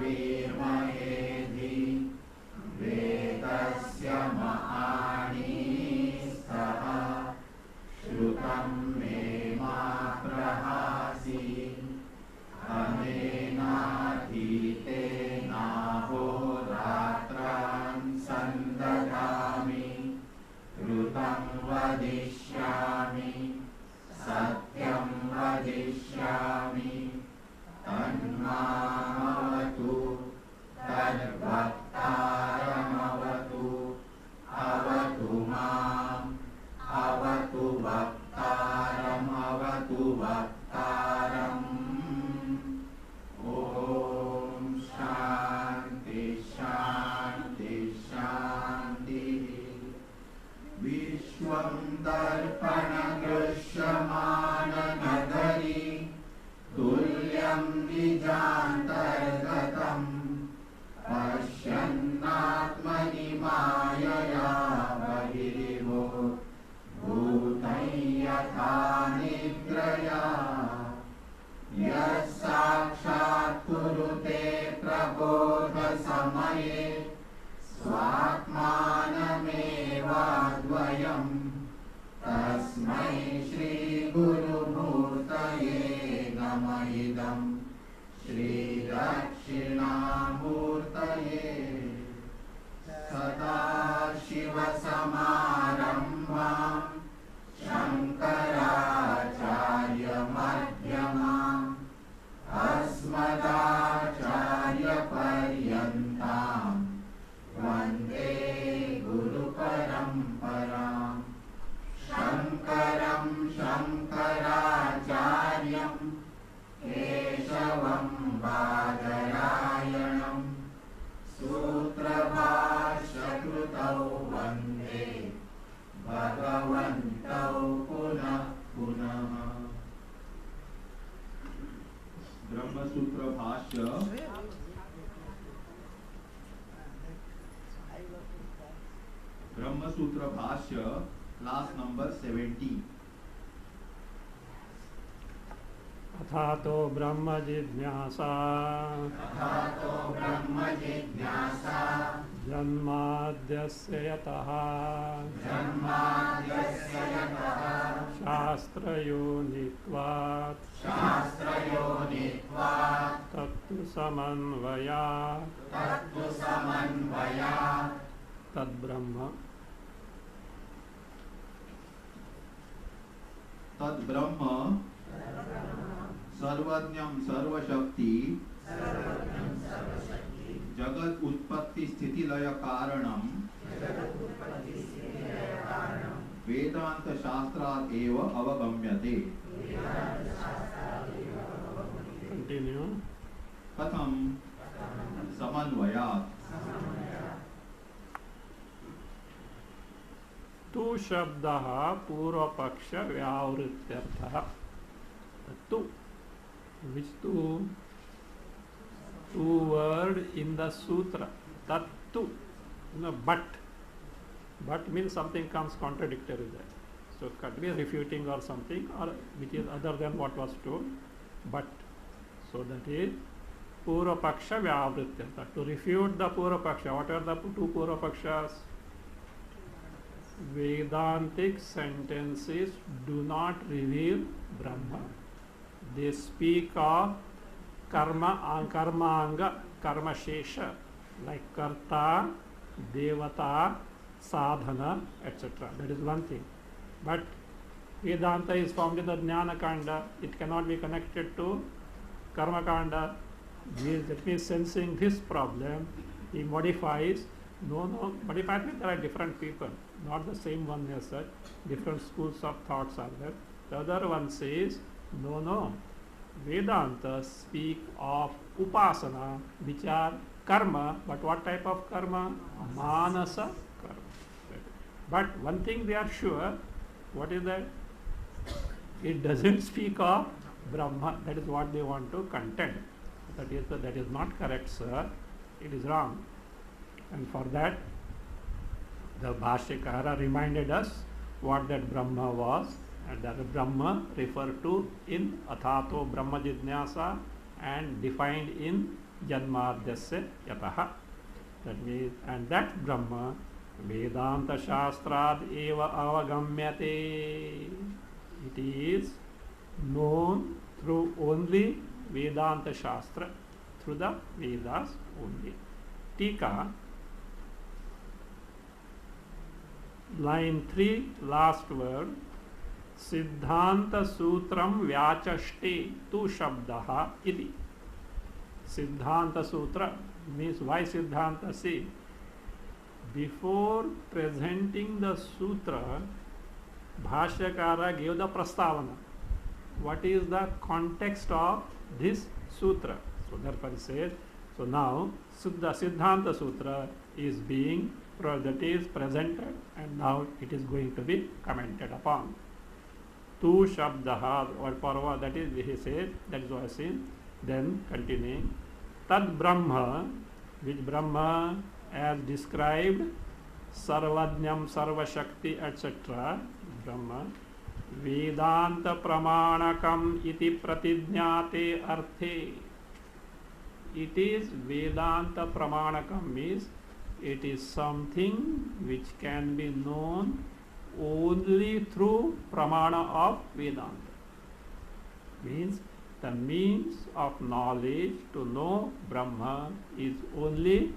विद्महेधि वेदस्य महानीस्तः श्रुतं मे मा प्रहासि अनेनाधीतेनाहोरात्रान् सन्ददामि ऋतं वदिष्यामि सत्यं वदिष्यामि तन्मामवतु तद्भक्तारमवतु अवतु माम् अवतु भक्तारमवतु भक्तारम् ॐ शान्ति शान्ति शान्तिः विश्वं दर्पणदृश्यमाननगरी तुल्यं निजान्तर्गतं पश्यन्नात्मनि मायया बहिरिवो भूतं यथा निद्रया यः साक्षात् कुरुते प्रबोधसमये स्वात्मानमेवाद्वयं तस्मै श्रीगुरुमूर्तये नमः इदं श्रीदक्षिणामूर्तये सदाशिवसमारम्भां शङ्कराचार्यमध्यमाम् अस्मदाचार्यपर्यन्तां वन्दे गुरुपरम्पराम् शङ्करं शङ्कराचार्यं केशवं बादरायणं सूत्रभाष्यकृतौ वन्दे भगवन्तौ पुनः पुनः। ब्रह्मसूत्र भाष्य क्लास नंबर 70। अथातो ब्रह्म जिज्ञासा जन्माद्यस्य यतः शास्त्रयोनित्वात् तत्तु समन्वयात् तद्ब्रह्म सर्वज्ञं सर्वशक्ति जगत उत्पत्ति स्थिति लय कारणम वेदांत शास्त्रात् एव अवगम्यते। कंटिन्यू। कथम समन्वयात्। तु शब्दः पूर्वपक्ष व्यावृत्यर्थः। तु, which two word in the sutra, tattu, but means something comes contradictory there, so it could be refuting or something, or which is other than what was told, but, so that is purva paksha vyavrityartha, to refute the purva paksha. What are the two purva pakshas? Vedantic sentences do not reveal Brahma. They speak of karmanga, karma shesha, like karta, devata, sadhana, etc. That is one thing. But Vedanta is found in the Jnana Kanda. It cannot be connected to Karma Kanda. That means sensing this problem, he modifies. Modifies means there are different people, not the same one as such. Different schools of thoughts are there. The other one says, no. Vedanta speak of upasana, which are karma, but what type of karma? Manasa karma. But one thing they are sure, what is that? It doesn't speak of Brahma. That is what they want to contend. That is not correct, sir. It is wrong. And for that, the Bhashyakara reminded us what that Brahma was, and that Brahma referred to in Athato Brahma Jidnyasa and defined in janmadhyasya yataha. That means, and that Brahma Vedanta Shastrad eva avagamyate. It is known through only Vedanta Shastra, through the Vedas only. Tika, line 3, last word. Siddhanta Sutram Vyachaste tu Shabdaha iti. Siddhanta Sutra means why Siddhanta? See, before presenting the sutra, Bhashyakara gave the prastavana. What is the context of this sutra? So therefore he says, so now the Siddhanta Sutra is being that is presented, and now it is going to be commented upon. Tu Shabdaha, or Parva, that is, he says, that is what I say. Then continuing, Tad Brahma, which Brahma as described, Sarvajnam, Sarvashakti, etc. Brahma, Vedanta Pramanakam iti pratijnate arthe. It is Vedanta Pramanakam means it is something which can be known only through Pramana of Vedanta. Means the means of knowledge to know Brahma is only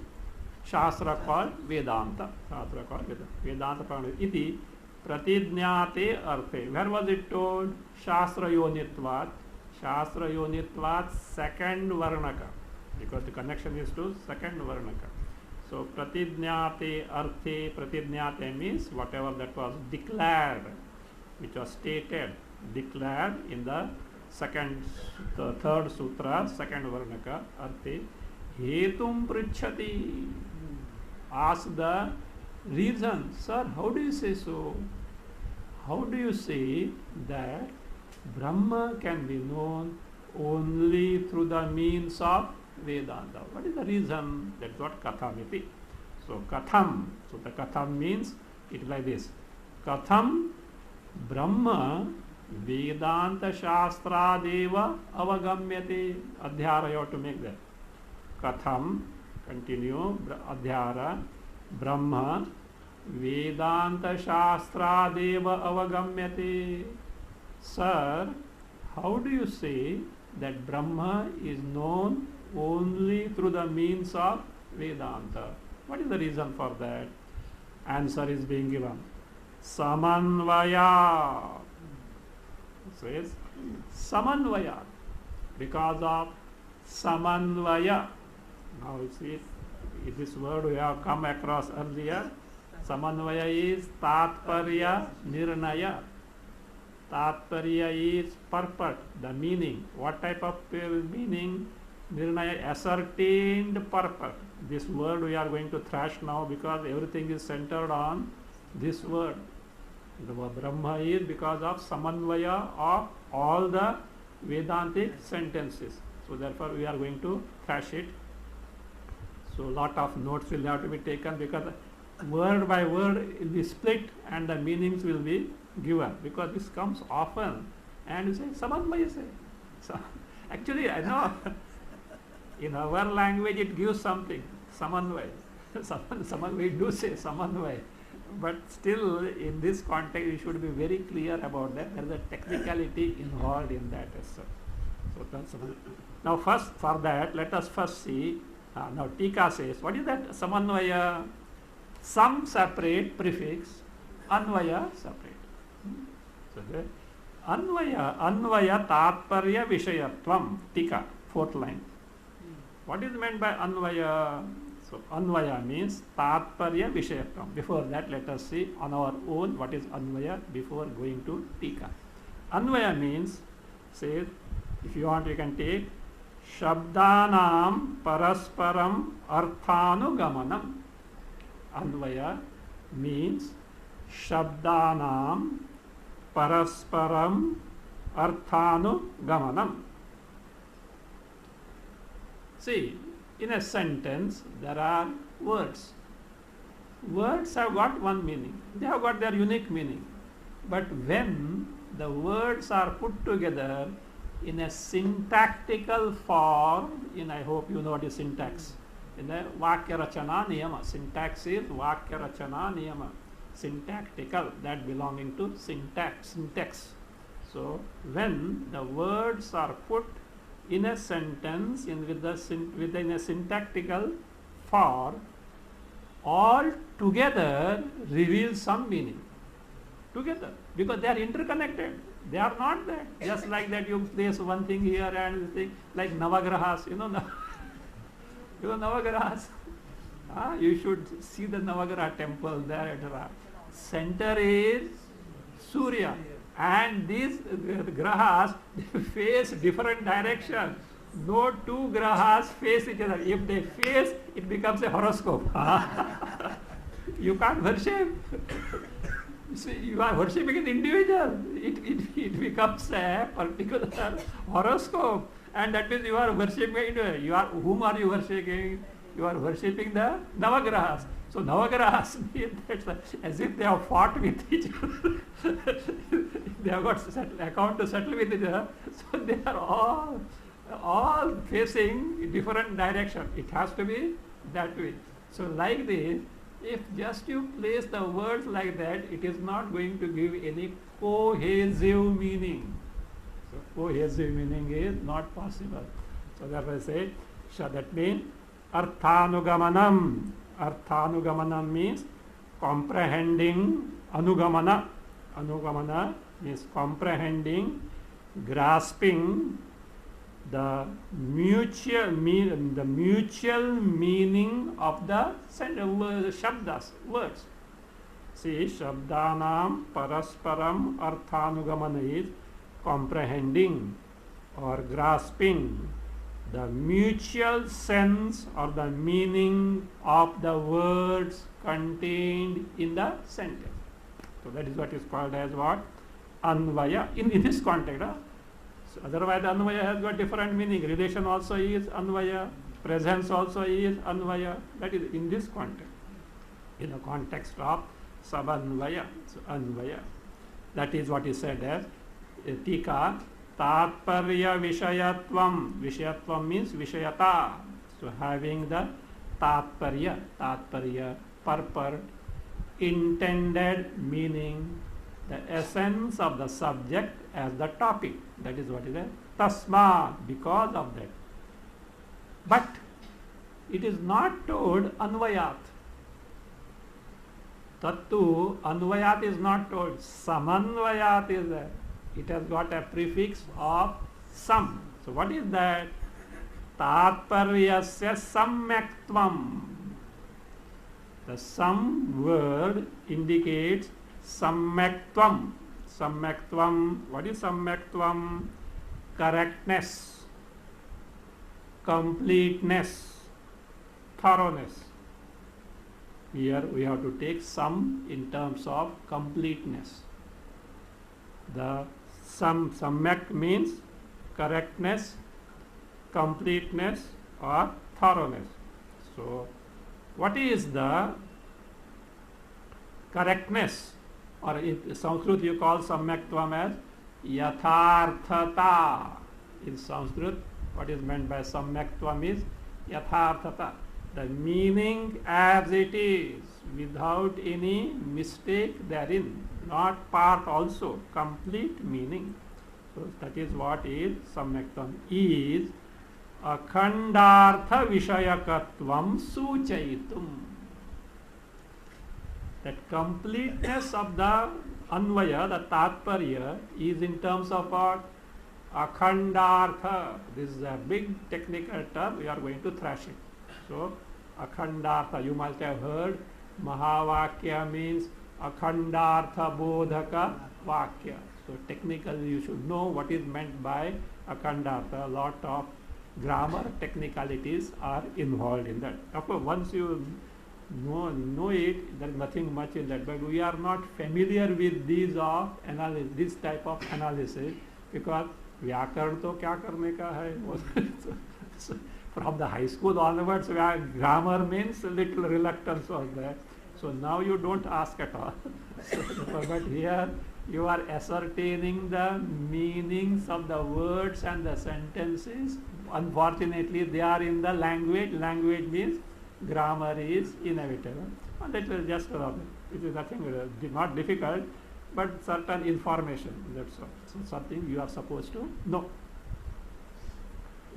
Shastra called Vedanta. Shastra called Vedanta Pramana. Iti pratijnate arthe. Where was it told? Shastra Yonitvat. Shastra Yonitvat second Varnaka. Because the connection is to second Varnaka. So pratijnate arthe, pratijnate means whatever that was declared, which was stated, declared in the third sutra, second Varnaka, arthe, hetum pritchati. Ask the reason. Sir, how do you say so? How do you say that Brahma can be known only through the means of Vedanta? What is the reason? That's what Kathamiti. So Katham. So the Katham means it is like this. Katham Brahma Vedanta Shastra Deva Avagamyate. Adhyara you have to make that. Katham, continue, Adhyara, Brahma Vedanta Shastra Deva Avagamyate. Sir, how do you say that Brahma is known only through the means of Vedanta? What is the reason for that? Answer is being given. Samanvaya. It says Samanvaya. Because of Samanvaya. Now you see, this word we have come across earlier. Samanvaya is Tatparya Nirnaya. Tatparya is purport, the meaning. What type of meaning? Nirnaya, ascertained purport. This word we are going to thrash now because everything is centered on this word. The word Brahma is because of Samanvaya of all the Vedantic sentences. So therefore we are going to thrash it. So lot of notes will have to be taken because word by word will be split and the meanings will be given, because this comes often and you say Samanvaya say. So actually I know in our language it gives something, Samanvaya. We do say Samanvaya, but still in this context you should be very clear about that. There is a technicality involved in that as such. So that's now first for that let us first see. Now Tika says, what is that Samanvaya? Some separate prefix, Anvaya separate. So the Anvaya Tatparya Vishayatvam. Tika, fourth line. What is meant by Anvaya? So Anvaya means Tatparya Vishayatvam. Before that let us see on our own what is Anvaya before going to Tika. Anvaya means, say, if you want you can take Shabdanam Parasparam Arthanugamanam. Anvaya means Shabdanam Parasparam Arthanugamanam. See, in a sentence there are words. Words have got one meaning. They have got their unique meaning. But when the words are put together, in a syntactical form, I hope you know what is syntax, in a Vakya Rachana Niyama. Syntax is Vakya Rachana Niyama. Syntactical, that belonging to syntax. So when the words are put in a sentence within a syntactical form, all together reveal some meaning. Together, because they are interconnected. They are not that. Just like that you place one thing here and this thing, like Navagrahas, Navagrahas. You should see the Navagraha temple there at the center is Surya, and these grahas face different direction. No two grahas face each other. If they face, it becomes a horoscope. You can't worship. See, you are worshipping an individual. It becomes a particular horoscope, and that means you are worshipping an individual. Whom are you worshipping? You are worshipping the Navagrahas. So Navagrahas mean as if they have fought with each other. They have got account to settle with each other. So they are all facing different direction. It has to be that way. So like this, if just you place the words like that, it is not going to give any cohesive meaning. So cohesive meaning is not possible. So therefore I say, that means Arthanugamanam. Arthanugamanam means comprehending. Anugamana. Anugamana means comprehending, grasping the mutual meaning of the shabdas, words. See, shabdanam parasparam arthanugamana is comprehending or grasping the mutual sense or the meaning of the words contained in the sentence. So that is what is called as what? Anvaya in this context. So otherwise Anvaya has got different meaning. Relation also is Anvaya, presence also is Anvaya. That is in this context. In the context of Sabanvaya, so Anvaya. That is what is said as Tika Tatparya Vishayatvam. Vishayatvam means Vishayata. So having the Tatparya, purport, intended meaning, the essence of the subject as the topic. That is what is it. Tasma, because of that. But it is not told Anvayat. Tattu Anvayat is not told. Samanvayat is there. It has got a prefix of sam. So what is that? Tatparyasya samyaktvam. The sam word indicates samyaktvam. Samyaktvam. What is samyaktvam? Correctness, completeness, thoroughness. Here we have to take sam in terms of completeness. The samyak means correctness, completeness or thoroughness. So what is the correctness, or in Sanskrit you call samyaktvam as yatharthata. In Sanskrit what is meant by samyaktvam is yatharthata, the meaning as it is without any mistake therein, not part also, complete meaning. So that is what is samyaktvam is. Akhandartha vishayakatvam suchayitum. That completeness of the anvaya, the tatparya, is in terms of what? Akhandartha. This is a big technical term, we are going to thrash it. So akhandartha, you must have heard Mahavakya means akhandartha bodhaka vakya. So technically you should know what is meant by akhandartha. A lot of grammar technicalities are involved in that. Of course, once you know it, there is nothing much in that. But we are not familiar with these of analysis, this type of analysis, because व्याकरण तो क्या करने का है. From the high school onwards, grammar means a little reluctance was there. So now you don't ask at all. But here you are ascertaining the meanings of the words and the sentences. Unfortunately, they are in the language. Language means grammar is inevitable. And that is just it is nothing not difficult, but certain information. That's all. So something you are supposed to know.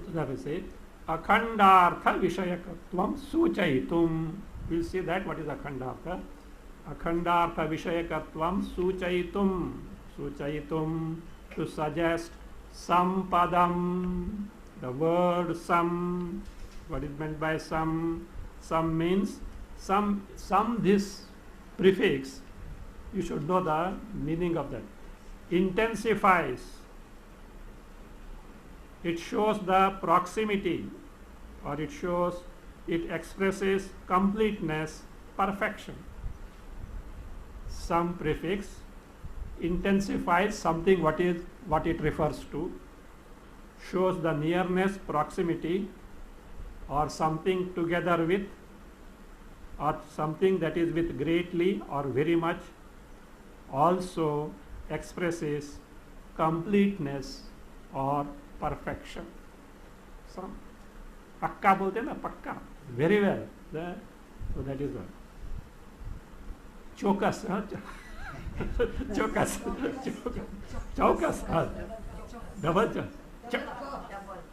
So that is it. Akhandartha Vishayakatvam Suchaitum. We'll see that what is Akhandartha. Akhandartha Vishayakatvam Suchaitum. Suchaitum, to suggest some padam. The word some. What is meant by some? Some means some this prefix. You should know the meaning of that. Intensifies. It shows the proximity, or it expresses completeness, perfection. Some prefix intensifies something what it refers to, shows the nearness, proximity, or something together with, or something that is with greatly or very much, also expresses completeness or perfection. Some pakka bolte na, pakka, very well. So that is one. Chokas, chokas, chaukas, double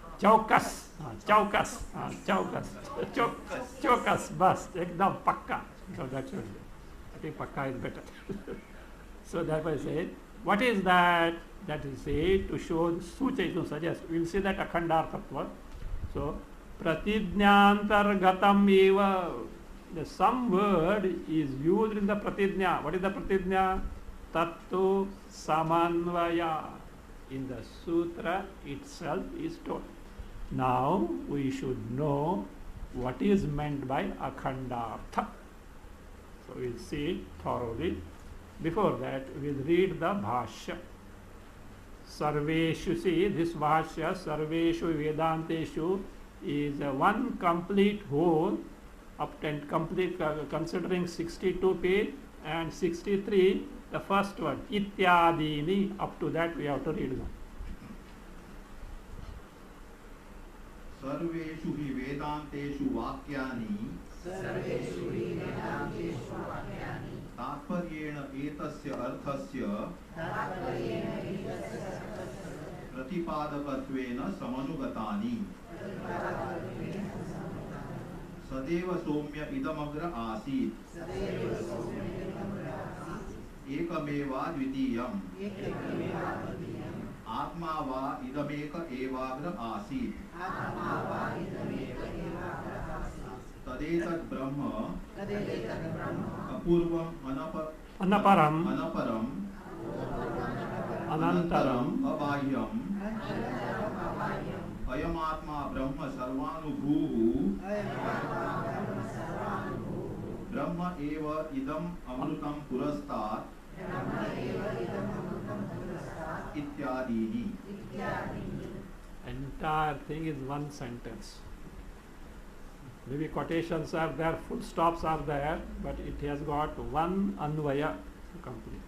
chaukas, chokas, bas, ekdam pakka. So that should be. I think pakka is better. So therefore I say, what is that? That is said to show sucha, to suggest. We will see that akhandarthatva. So pratidnyantargatam eva. Some word is used in the pratidnya. What is the pratidnya? Tattu samanvaya. In the sutra itself is told. Now we should know what is meant by akhandartha. So we will see it thoroughly. Before that, we will read the bhashya. Sarveshu, see this bhashya, Sarveshu Vedanteshu is one complete whole, up to complete, considering 62 page and 63, the first one, Ityadini, up to that we have to read them. Sarveshu hi Vedanteshu Vakyani तात्पर्येण एतस्य अर्थस्य प्रतिपादकत्वेन समनुगतानि सदैव सौम्य इदमग्र आसीत् एकमेवा द्वितीयम् आत्मा वा इदमेक एवाग्र आसीत् तदेतद् ब्रह्म अपूर्वम् अनपरम् अनन्तरम् अबाह्यम् अयमात्मा ब्रह्म सर्वानुभूः ब्रह्म एव इदम् अमृतं पुरस्तात् इत्यादीनि. Entire thing is one sentence. Maybe quotations are there, full stops are there, but it has got one anvaya to complete.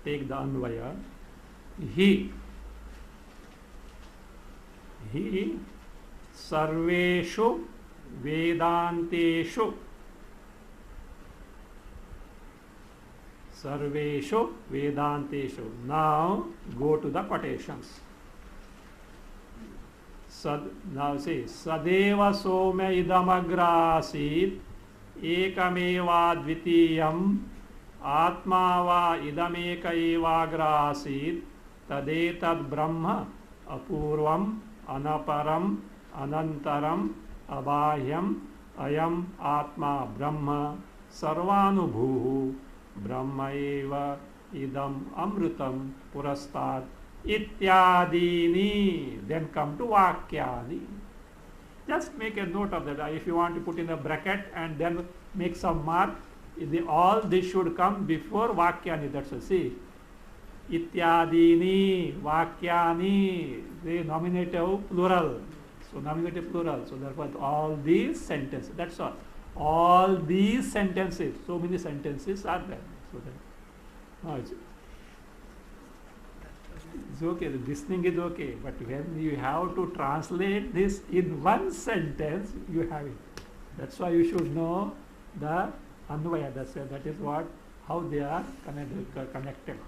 Take the anvaya. He sarveshu vedanteshu sarveshu vedanteshu. Now go to the quotations. Now see, Sadeva Somya idamagrasit ekameva dvitiyam atma va idameka evagrasit tadetad brahma apurvam anaparam anantaram abhahyam ayam atma brahma sarvanubhuhu brahma eva idam amrutam purastat ityadini. Then come to vakyani. Just make a note of that. If you want to put in a bracket and then make some mark, all this should come before vakyani. That's a see. Ityadini, vakyani, the nominative plural. So nominative plural. So therefore all these sentences. That's all. all these sentences, so many sentences are there. So that, it's okay, the listening is okay, but when you have to translate this in one sentence, you have it. That's why you should know the Anvaya, that is what, how they are connected.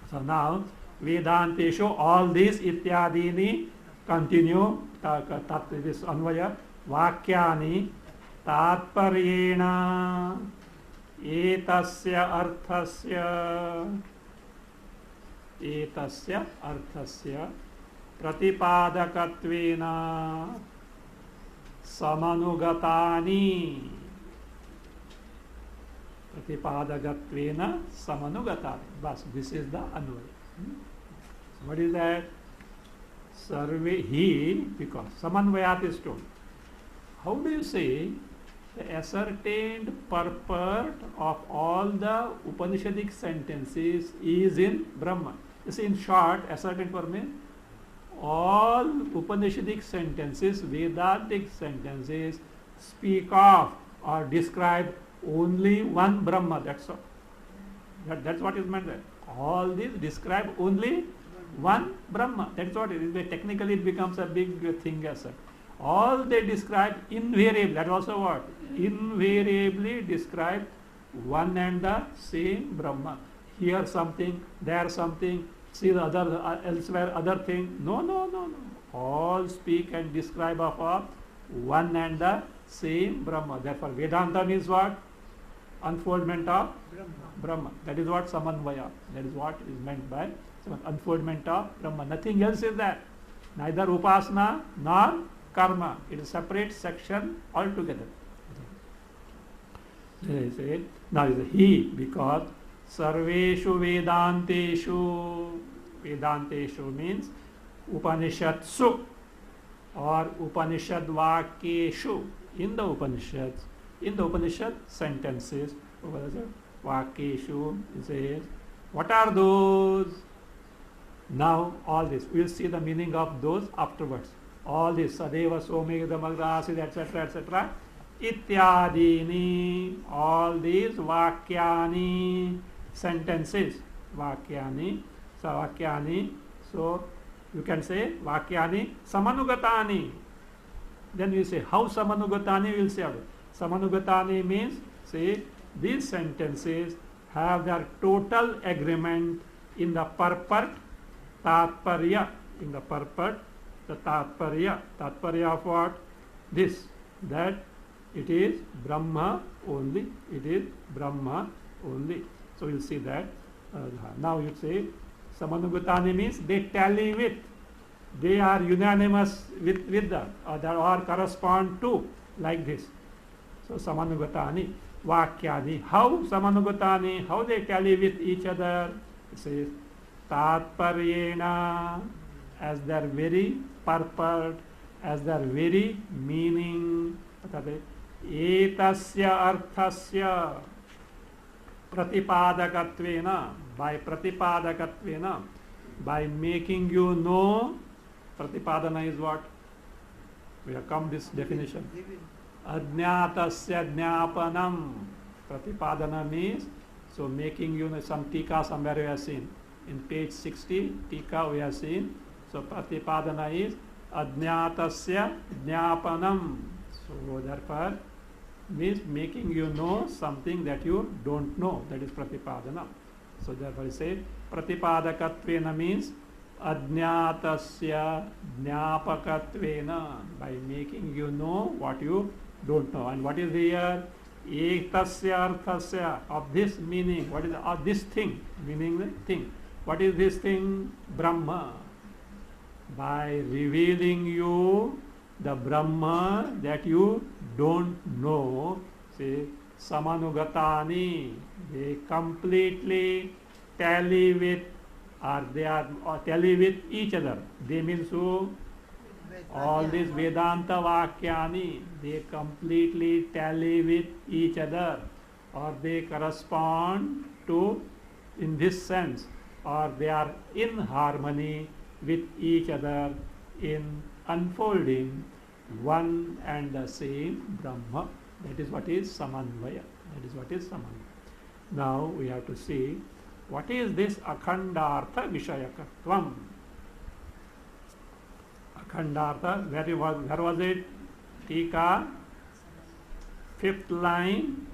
So now, Vedanteshu, all these ityadini continue, this Anvaya, Vakyani, Tatparyena, Etasya arthasya, Pratipadakatvena, Samanugatani. Pratipadagatvena Samanugatani. Bas, this is the Anvaya. So what is that? Sarve he, because Samanvayat is told. How do you say the ascertained purport of all the Upanishadic sentences is in Brahman? You see, in short, ascertained for me, all Upanishadic sentences, Vedantic sentences, speak of or describe only one Brahma. That's all. That's what is meant there. All these describe only one Brahma. That's what it is. Technically, it becomes a big thing as such. All they describe invariably, that also what? Invariably describe one and the same Brahma. Here something, there something, see the other, elsewhere other thing. No. All speak and describe of one and the same Brahma. Therefore, Vedanta means what? Unfoldment of Brahma. That is what Samanvaya. That is what is meant by unfoldment of Brahma. Nothing else is there. Neither Upasana nor Karma. It is a separate section altogether. Now is he, because Sarveshu Vedanteshu means Upanishadsu or Upanishad Vakyeshu. In the Upanishad sentences, Vakyeshu says, what are those? Now all this, we will see the meaning of those afterwards. All this, Sadeva, Somegdam, Agrasid, etc. Ityadini, all these Vakyani sentences. Vakyani, so you can say Vakyani Samanugatani. Then you say, how Samanugatani? We will say, Samanugatani means, say, these sentences have their total agreement in the purport, Tatparya, in the purport, the Tatparya of what? This, that it is Brahma only, So you will see that. Now you say, Samanugatani means they tally with, they are unanimous with the, or correspond to, like this. So Samanugatani, Vakyani. How Samanugatani? How they tally with each other? It says, Tatparyena, as their very purport, as their very meaning. Etasya arthasya pratipadakatvena, by making you know. Pratipadana is what? We have come this definition. Ajnatasya jnapanam. Pratipadana means, so making you know, some tika somewhere we have seen. In page 60, tika we have seen. So Pratipadana is Ajnatasya jnapanam. So therefore, means making you know something that you don't know. That is Pratipadana. So therefore I say Pratipadakatvena means Ajnatasya jnapakatvena, by making you know what you don't know. And what is here? Ektasya arthasya, of this meaning. What is of this thing? Meaning the thing. What is this thing? Brahma. By revealing you the Brahma that you don't know, say Samanugatani, they completely tally with, or they are tally with each other. They means who? All these Vedanta Vakyani, they completely tally with each other, or they correspond to, in this sense, or they are in harmony with each other in unfolding one and the same Brahma. That is what is samanvaya. That is what is samanvaya. Now we have to see what is this akhandartha vishayakatvam. Akhandartha, where was it? Tika, fifth line,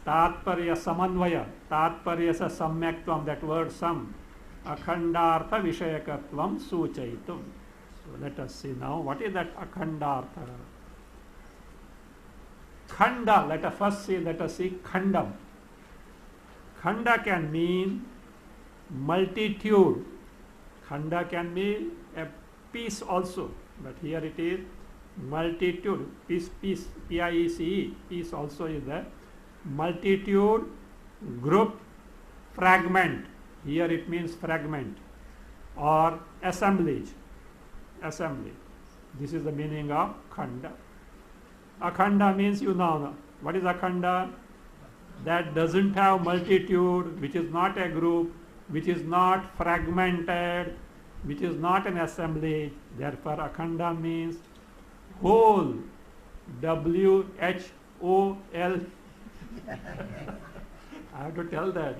tatparya samanvaya, tatparya sa samyaktvam, that word sam, akhandartha vishayakatvam suchaitum. So let us see now, what is that akhandartha? Khanda, let us see khandam. Khanda can mean multitude. Khanda can mean a piece also, but here it is multitude. Piece, P-I-E-C-E, piece also is there. Multitude, group, fragment. Here it means fragment or assemblage. Assembly. This is the meaning of khanda. Akhanda means you know. What is akhanda? That doesn't have multitude, which is not a group, which is not fragmented, which is not an assembly. Therefore, akhanda means whole. W-H-O-L. I have to tell that.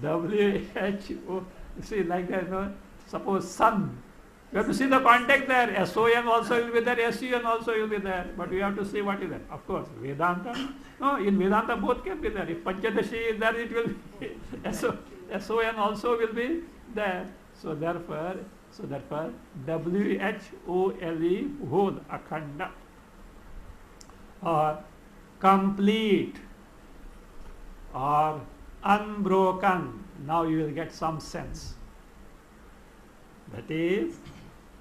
W-H-O. See, like that, no? Suppose sun. You have to see the context there. S-O-N also will be there, S-U-N also will be there. But we have to see what is there. Of course, Vedanta. No, in Vedanta both can be there. If Panchadashi is there, it will be S-O-N also will be there. So therefore, W-H-O-L-E, whole, akhanda. Or complete. Or unbroken. Now you will get some sense. That is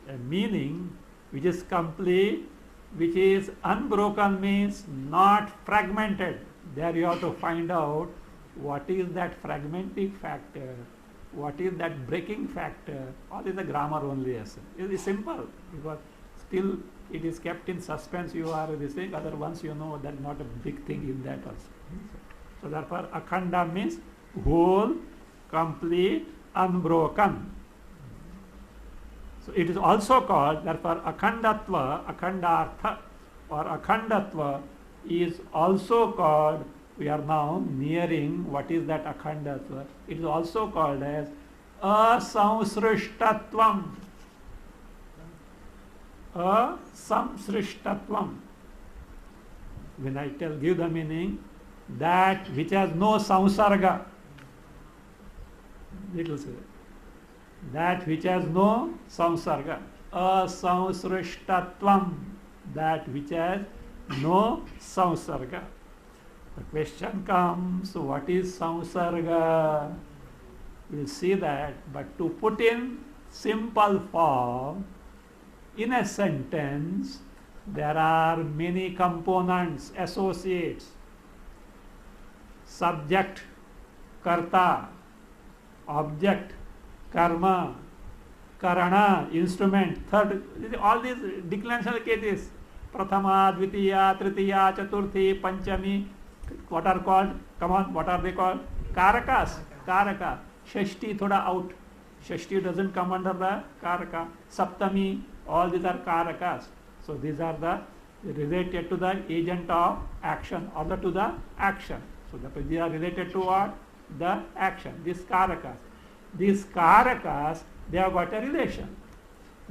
a meaning which is complete, which is unbroken, means not fragmented. There you have to find out what is that fragmenting factor, what is that breaking factor. All is the grammar only. It is simple because still it is kept in suspense. You are saying other ones, you know that not a big thing in that also. So therefore akhanda means whole, complete, unbroken. So it is also called, therefore akhandatva, akhandartha or akhandatva is also called, we are now nearing what is that akhandatva. It is also called as asamsrishtatvam. Asamsrishtatvam. When I give the meaning, that which has no samsarga. It will say that which has no samsarga. Asamsrishtatvam. That which has no samsarga. The question comes, what is samsarga? We will see that, but to put in simple form, in a sentence, there are many components, associates, subject, karta, object, karma, karana, instrument, third, all these declensional cases, prathama, dvitiya, tritiya, chaturthi, panchami, what are called? Come on, what are they called? Karakas, karaka. Shashti thoda out. Shashti doesn't come under the karaka. Saptami, all these are karakas. So these are the related to the agent of action or to the action. So they are related to what? The action. These karakas. These karakas, they have got a relation.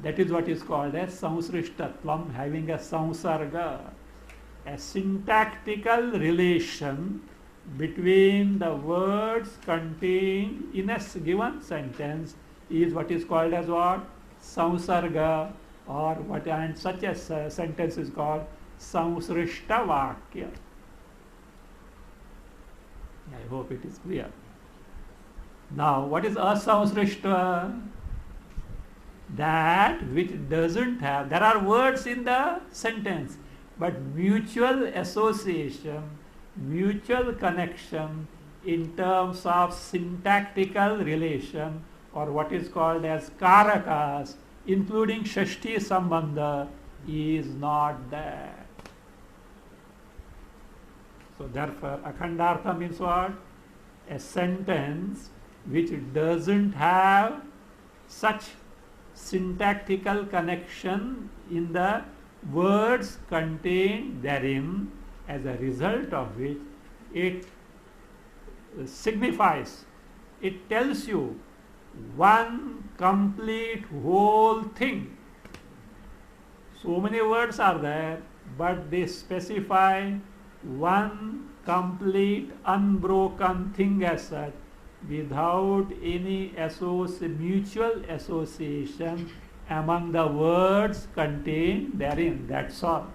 That is what is called as samsrishtatvam, having a samsarga. A syntactical relation between the words contained in a given sentence is what is called as what? Samsarga, or what, and such a sentence is called samsrishta vakya. I hope it is clear. Now, what is asamsrishta? That which doesn't have, there are words in the sentence, but mutual association, mutual connection in terms of syntactical relation, or what is called as karakas, including shashti sambandha, is not there. So therefore, akhandartha means what? A sentence which doesn't have such syntactical connection in the words contained therein, as a result of which it signifies, it tells you one complete whole thing. So many words are there, but they specify one complete unbroken thing as such, without any mutual association among the words contained therein. That's all.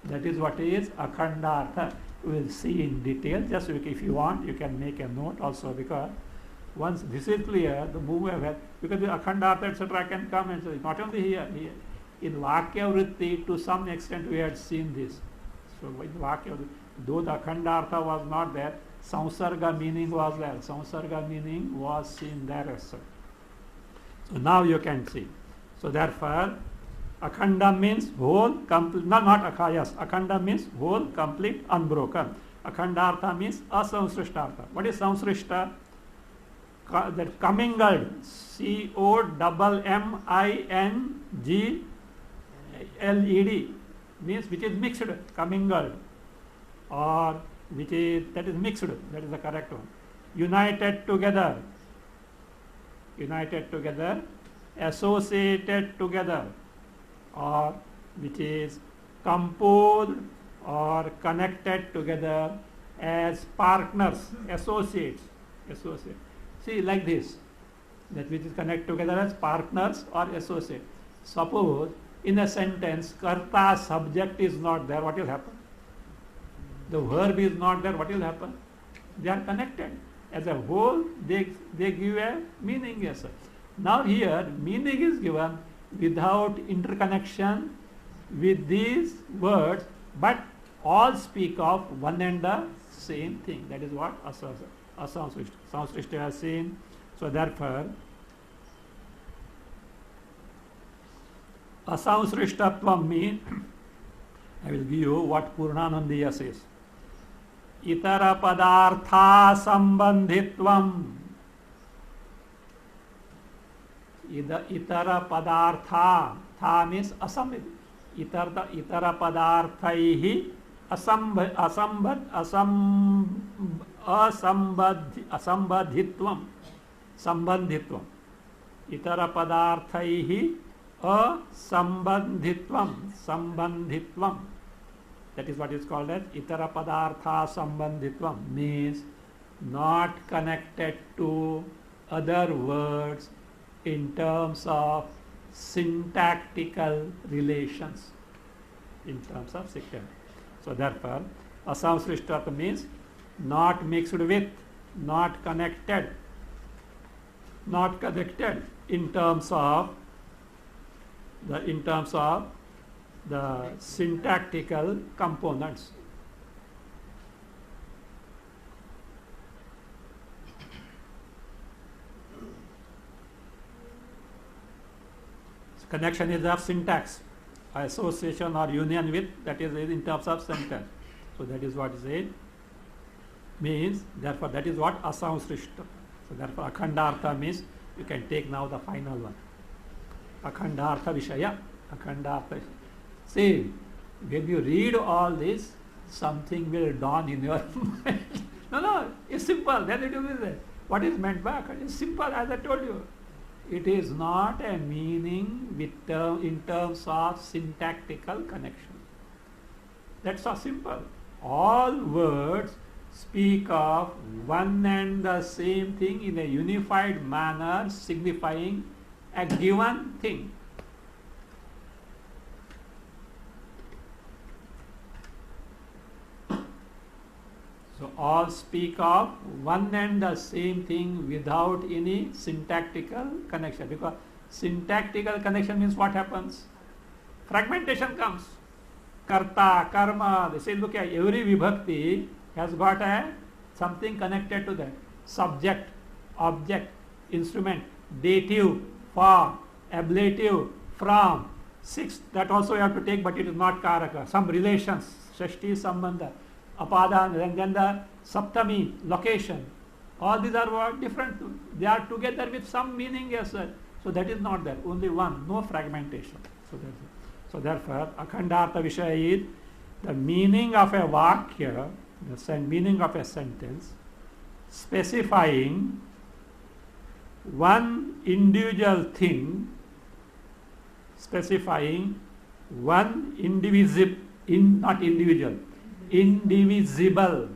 That is what is Akhandartha. We will see in detail. Just if you want, you can make a note also, because once this is clear, the movement has, because the Akhandartha etc. can come and say, not only here, in Vakya Vritti to some extent we had seen this. So in Vakya, though the Akhandartha was not there, Samsarga meaning was there. Samsarga meaning was seen there as such. So now you can see. So therefore, Akhanda means whole, complete, not Akhayas. Akhanda means whole, complete, unbroken. Akhandartha means asamsrishtartha. What is samsrishta? That commingled, commingled, means which is mixed, commingled, or which is, that is mixed, that is the correct one. United together, associated together, or which is composed or connected together as partners, associates. See, like this, that which is connected together as partners or associates. Suppose in a sentence, karta subject is not there, what will happen? The verb is not there, what will happen? They are connected. As a whole, they give a meaning, yes, sir. Now here, meaning is given without interconnection with these words, but all speak of one and the same thing. That is what Asamsrishta has seen. So therefore, Asamsrishtatvam means, I will give you what Purnanandiya says. Itara padartha sambandhitvam. Itara padartha, tha means asambandhit. Itara padarthaihi asambandhitvam. Sambandhitvam. Itara padarthaihi sambandhitvam. That is what is called as itara padartha sambandhitvam, means not connected to other words in terms of syntactical relations. So therefore, asamsrishta means not mixed with, not connected in terms of the syntactical components. Connection is of syntax, association or union with, that is in terms of sentence. So that is what is it means. Therefore, that is what asamsrishta. So therefore, akhandartha means, you can take now the final one. Akhandartha vishaya. Akhandartha. See, when you read all this, something will dawn in your mind. No, it's simple. Then it will be there. What is meant by akhandartha? It's simple, as I told you. It is not a meaning in terms of syntactical connection. That's so simple. All words speak of one and the same thing in a unified manner, signifying a given thing. So all speak of one and the same thing without any syntactical connection. Because syntactical connection means what happens? Fragmentation comes. Karta, karma. They say, look at every vibhakti has got something connected to that. Subject, object, instrument, dative, form, ablative, from. Sixth, that also you have to take, but it is not karaka. Some relations, shashti, sambandha. Apada, Ranjanda, Saptami, location. All these are different. They are together with some meaning as well. So that is not there. Only one, no fragmentation. So therefore, Akhandartha Vishaya is the meaning of a Vakya, the meaning of a sentence, specifying one individual thing, specifying one indivisible, not individual, indivisible.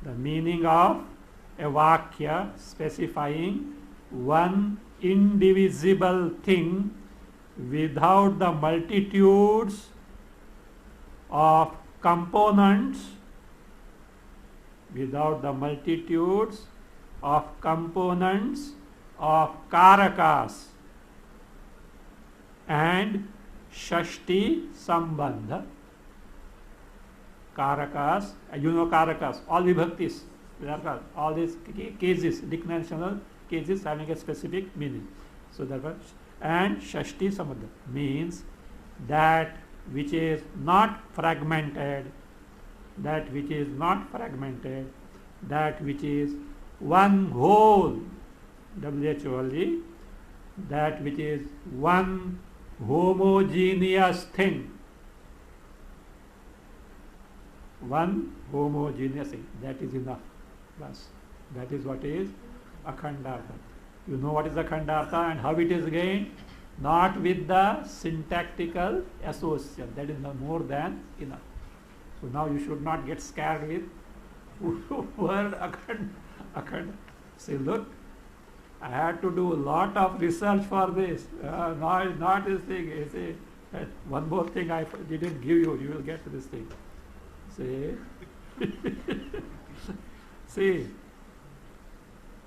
The meaning of a Vakya specifying one indivisible thing without the multitudes of components, without the multitudes of components of karakas and shashti sambandha. Karakas, you know karakas, all vibhaktis, all these cases, declarational cases having a specific meaning. So therefore, and shashti sambandha means that which is not fragmented, that which is not fragmented, that which is one whole, WHOLE, that which is one homogeneous thing. One homogeneous thing. That is enough. Bas. That is what is Akhandartha. You know what is Akhandartha and how it is gained? Not with the syntactical association. That is more than enough. So now you should not get scared with word Akhand. See, look, I had to do a lot of research for this. Not this thing. You see, one more thing I didn't give you. You will get this thing. See, see,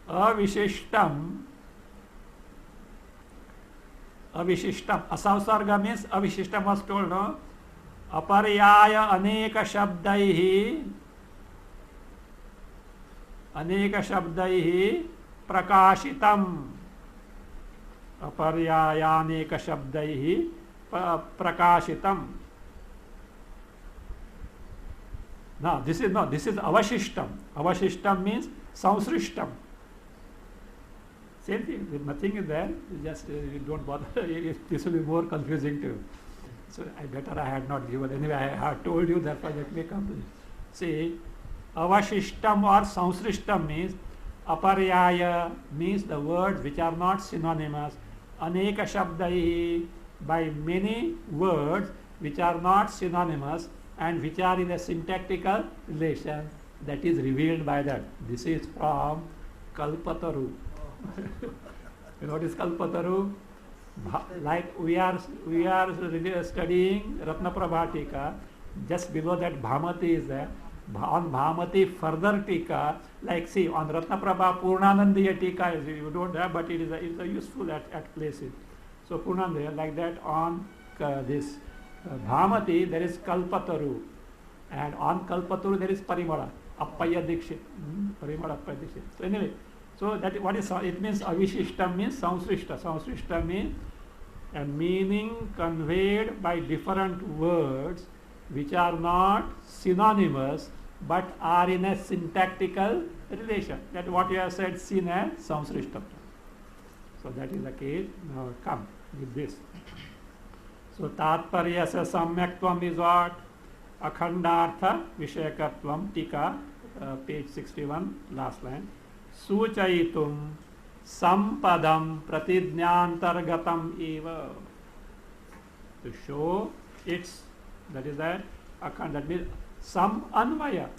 avishishtam. Asavsarga means avishishtam was told, no? Aparyaya aneka shabdaihi prakashitam. Aparyaya aneka shabdaihi prakashitam. No, this is avashishtam. Avashishtam means samsrishtam. Same thing, nothing is there, just you don't bother, this will be more confusing to you. So I had not given, anyway I have told you, therefore let me come. See, avashishtam or samsrishtam means, aparyaya means the words which are not synonymous, aneka shabdai by many words which are not synonymous and which are in a syntactical relation, that is revealed by that. This is from Kalpataru. You know what is Kalpataru? Like we are studying Ratnaprabha Tika, just below that Bhamati is there. On Bhamati further Tika, like see on Ratnaprabha Purnanandiya Tika, you don't have, but it is a useful at places. So Purnanandiya, like that on this Bhamati there is Kalpataru, and on Kalpataru there is Parimala, Appaya Dikshit, Parimala Appaya Dikshit. So anyway, so that what is it means? Avishishtam means samsrishta. Samsrishta means a meaning conveyed by different words which are not synonymous but are in a syntactical relation. That what you have said, seen as samsrishtam. So that is the case. Now come with this. So tatparyasya samyaktvam is what? Akhandartha vishayakatvam, tika, page 61, last line. Suchayitum sampadam pratidnyantargatam eva. To show its, that is that, that means some anvaya.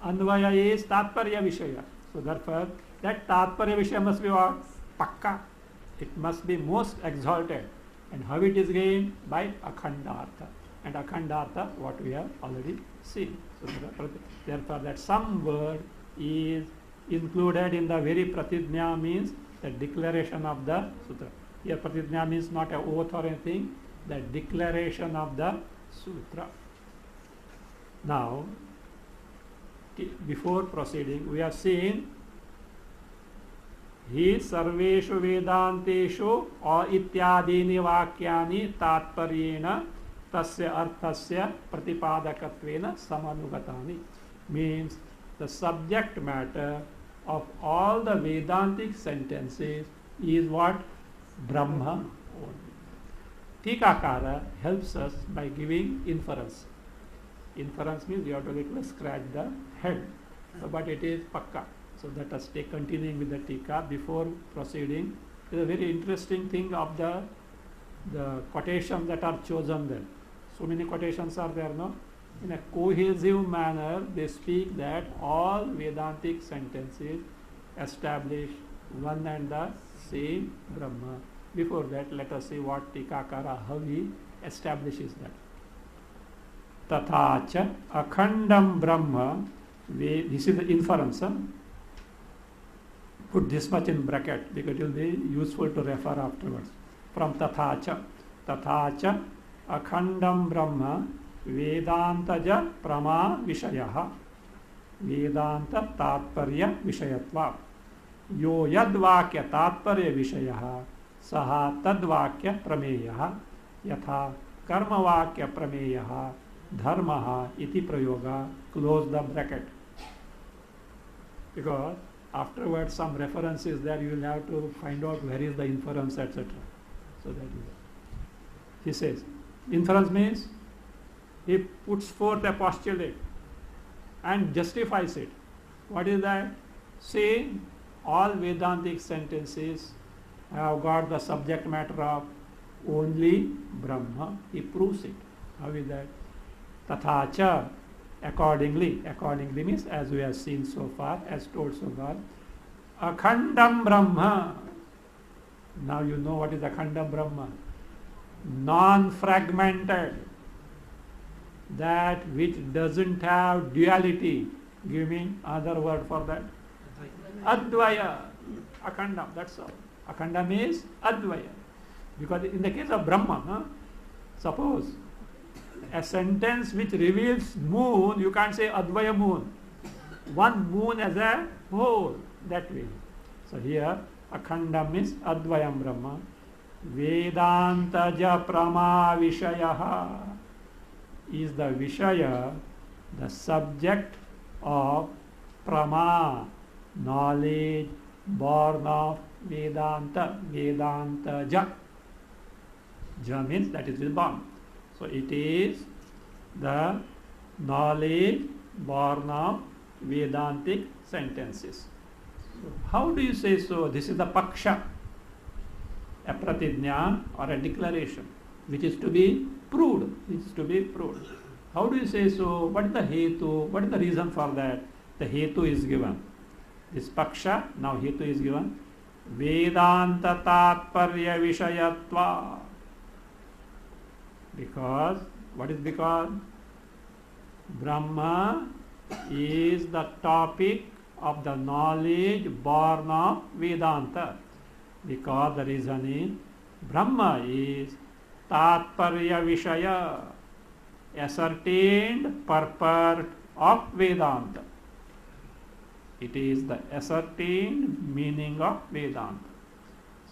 Anvaya is tatparya vishaya. So therefore, that tatparya vishaya must be what? Pakka. It must be most exalted. And how it is gained? By Akhandartha. And Akhandartha, what we have already seen. So therefore, that some word is included in the very pratidnya means the declaration of the sutra. Here pratidnya means not an oath or anything, the declaration of the sutra. Now, before proceeding, we have seen hi sarveshu vedanteshu or ityadini vakyani tatparyena tasya arthasya pratipadakatvena samanugatani. Means the subject matter of all the Vedantic sentences is what? Brahma only. Tikakara helps us by giving inference. Inference means you have to literally scratch the head, but it is pakka. So let us take continuing with the tika before proceeding. It is a very interesting thing of the quotations that are chosen there. So many quotations are there, no? In a cohesive manner, they speak that all Vedantic sentences establish one and the same Brahma. Before that, let us see what Tikakara, how he establishes that. Tathacha akhandam Brahma, this is the inference. Put this much in bracket because it will be useful to refer afterwards. From Tathacha akhandam Brahma Vedantaja Prama Vishayaha Vedanta Tatparya Vishayatva Yo Yadvakya Tatparya Vishayaha Saha Tadvakya Prameyaha Yatha Karmavakya Prameyaha Dharmaha Iti Prayoga. Close the bracket. Because afterwards some reference is there, you will have to find out where is the inference, etc. So that is it. He says, inference means he puts forth a postulate and justifies it. What is that? Say all Vedantic sentences have got the subject matter of only Brahma. He proves it. How is that? Tathacha, accordingly means as we have seen so far, as told so far. Akhandam Brahma. Now you know what is Akhandam Brahma. Non-fragmented. That which doesn't have duality. Give me another word for that. Advaya. Akhandam, that's all. Akhandam is Advaya. Because in the case of Brahma, suppose a sentence which reveals moon, you can't say Advaya moon. One moon as a whole, that way. So here, Akhandam is Advayam Brahma. Vedantaja Prama Vishayaha is the Vishaya, the subject of Prama, knowledge born of Vedanta. Vedantaja. Ja means that is born. So it is the knowledge born of Vedantic sentences. So how do you say so? This is the paksha, a pratidnya or a declaration, which is to be proved. How do you say so? What is the hetu? What is the reason for that? The hetu is given. This paksha, now hetu is given. Vedanta tatparya vishayatva. Because, what is because? Brahma is the topic of the knowledge born of Vedanta. Because the reason is, Brahma is Tatparya Vishaya, ascertained purport of Vedanta. It is the ascertained meaning of Vedanta.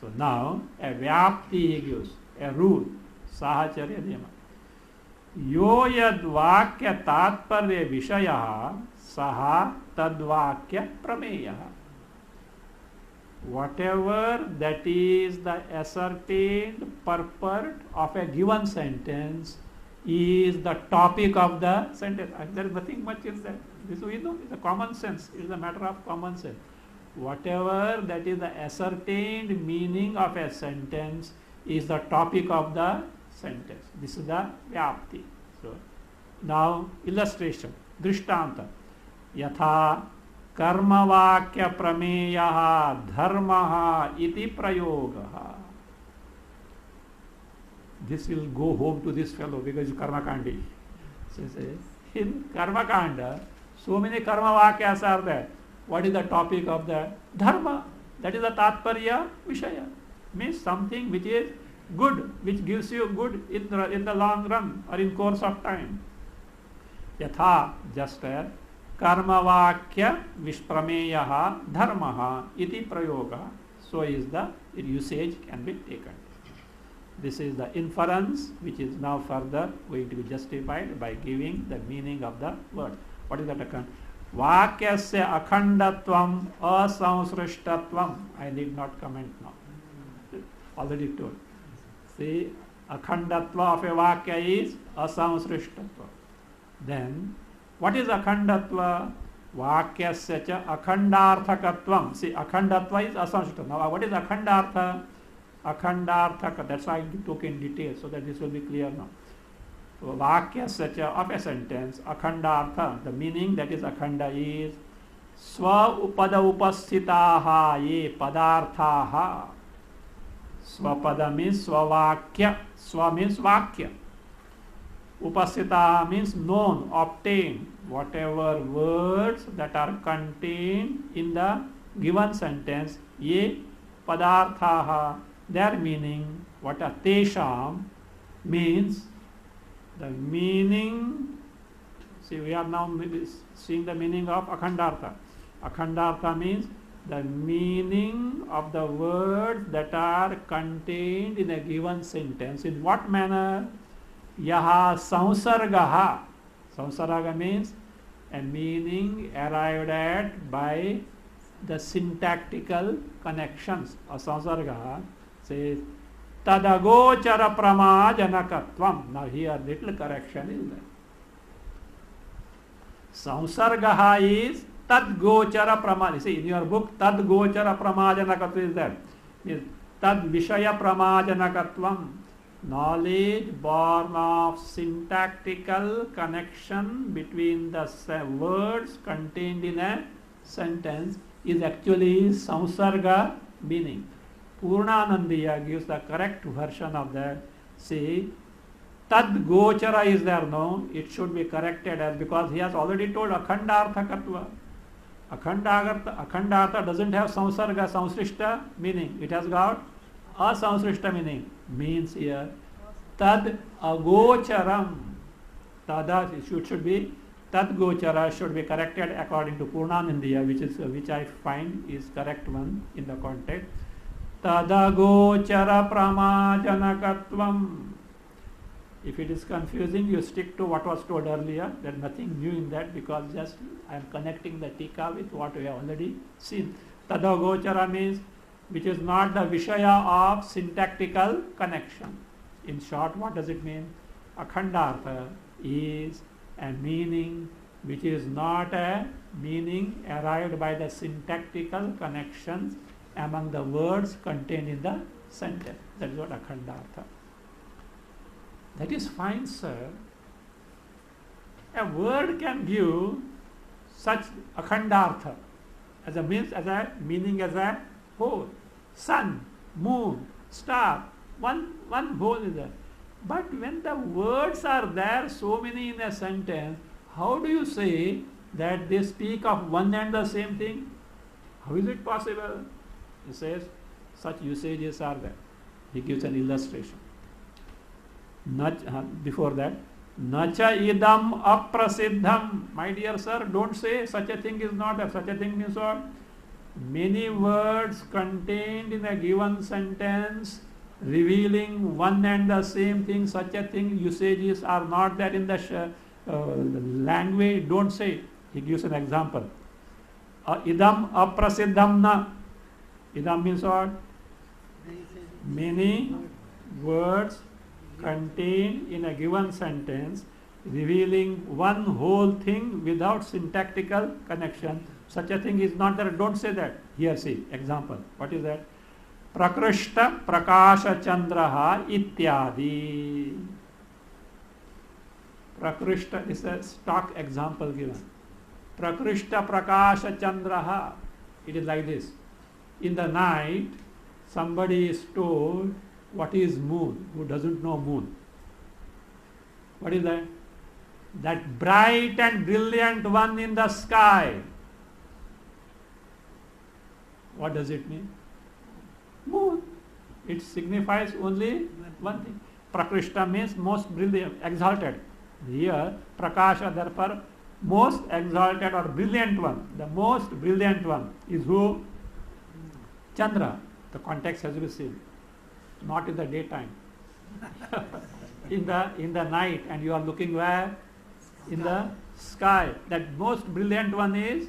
So now, a vyapti he gives, a rule. Sahacharya niyama. Yo yad vakya tatparya vishayaha saha tadvakya prameyaha. Whatever that is the ascertained purport of a given sentence is the topic of the sentence. There is nothing much in that. This we know, it's a common sense. It is a matter of common sense. Whatever that is the ascertained meaning of a sentence is the topic of the sentence. This is the vyapti. So now illustration. Drishtanta. Yatha karmavakya prameyaha dharmaha iti prayogaha. This will go home to this fellow because it's karma kandi. So in karma kanda, so many karma vakyas are there. What is the topic of the dharma? That is the tatparya vishaya. Means something which is good, which gives you good in the long run or in course of time. Yatha, just as karma vakya vishprameyaha dharmaha iti prayoga. So is the usage can be taken. This is the inference which is now further going to be justified by giving the meaning of the word. What is that? Vakyasya akhandatvam asamsrishtatvam. I need not comment now. Already told. See, Akhandatva of a Vakya is asamsrishtatva. Then, what is Akhandatva? Vakyasya cha akhandarthakatvam. See, Akhandatva is asamsrishtatva. Now, what is Akhandartha? Akhandarthaka, that's why I took in detail so that this will be clear now. So, Vakyasya cha of a sentence, Akhandartha, the meaning that is Akhanda is Swa upada upasthitaha ye padarthaha. Swapada means swavakya. Swa means vakya. Upasthitaha means known, obtained. Whatever words that are contained in the given sentence, ye padarthaha, their meaning, what a tesham means, the meaning. See, we are now seeing the meaning of Akhandartha. Akhandartha means the meaning of the words that are contained in a given sentence. In what manner? Yaha samsargaha. Samsarga means a meaning arrived at by the syntactical connections. A samsarga says tadagochara pramajanakatvam. Now here little correction is there. Samsargaha is tad gochara pramad. See, in your book, tad gochara pramajanakatvam is there. Means tad vishaya pramajanakatvam. Knowledge born of syntactical connection between the words contained in a sentence is actually samsarga meaning. Purnanandiya gives the correct version of that. See, tad gochara is there, no, it should be corrected as, because he has already told akhandarthakatva. Akhandartha doesn't have samsarga, samsrishta meaning. It has got asamsrishta meaning. Means here tad agocharam. Tada should be tad gochara should be corrected according to Purnanandiya, which I find is correct one in the context. Tadagochara pramajanakatvam. If it is confusing, you stick to what was told earlier. There is nothing new in that, because just I am connecting the tika with what we have already seen. Tadagochara means which is not the vishaya of syntactical connection. In short, what does it mean? Akhandartha is a meaning which is not a meaning arrived by the syntactical connections among the words contained in the sentence. That is what Akhandartha. That is fine, sir. A word can give such Akhandartha as a meaning as a whole. Sun, moon, star, one whole is there. But when the words are there, so many in a sentence, how do you say that they speak of one and the same thing? How is it possible? He says such usages are there. He gives an illustration. Before that, nacha idam aprasiddham. My dear sir, don't say such a thing is not there. Such a thing means what? Many words contained in a given sentence revealing one and the same thing. Such a thing usages are not there in the language. Don't say. He gives an example. Idam aprasiddham na. Idam means what? Many words contained in a given sentence revealing one whole thing without syntactical connection. Such a thing is not there. Don't say that. Here, see, example. What is that? Prakrishta prakasha chandraha ityadi. Prakrishta is a stock example given. Prakrishta prakasha chandraha. It is like this. In the night, somebody is told what is moon. Who doesn't know moon? What is that? That bright and brilliant one in the sky. What does it mean? Moon. It signifies only one thing. Prakrishta means most brilliant, exalted. Here, Prakasha, therefore, most exalted or brilliant one. The most brilliant one is who? Chandra. The context has to be seen. Not in the daytime. in the night, and you are looking where? In the sky. That most brilliant one is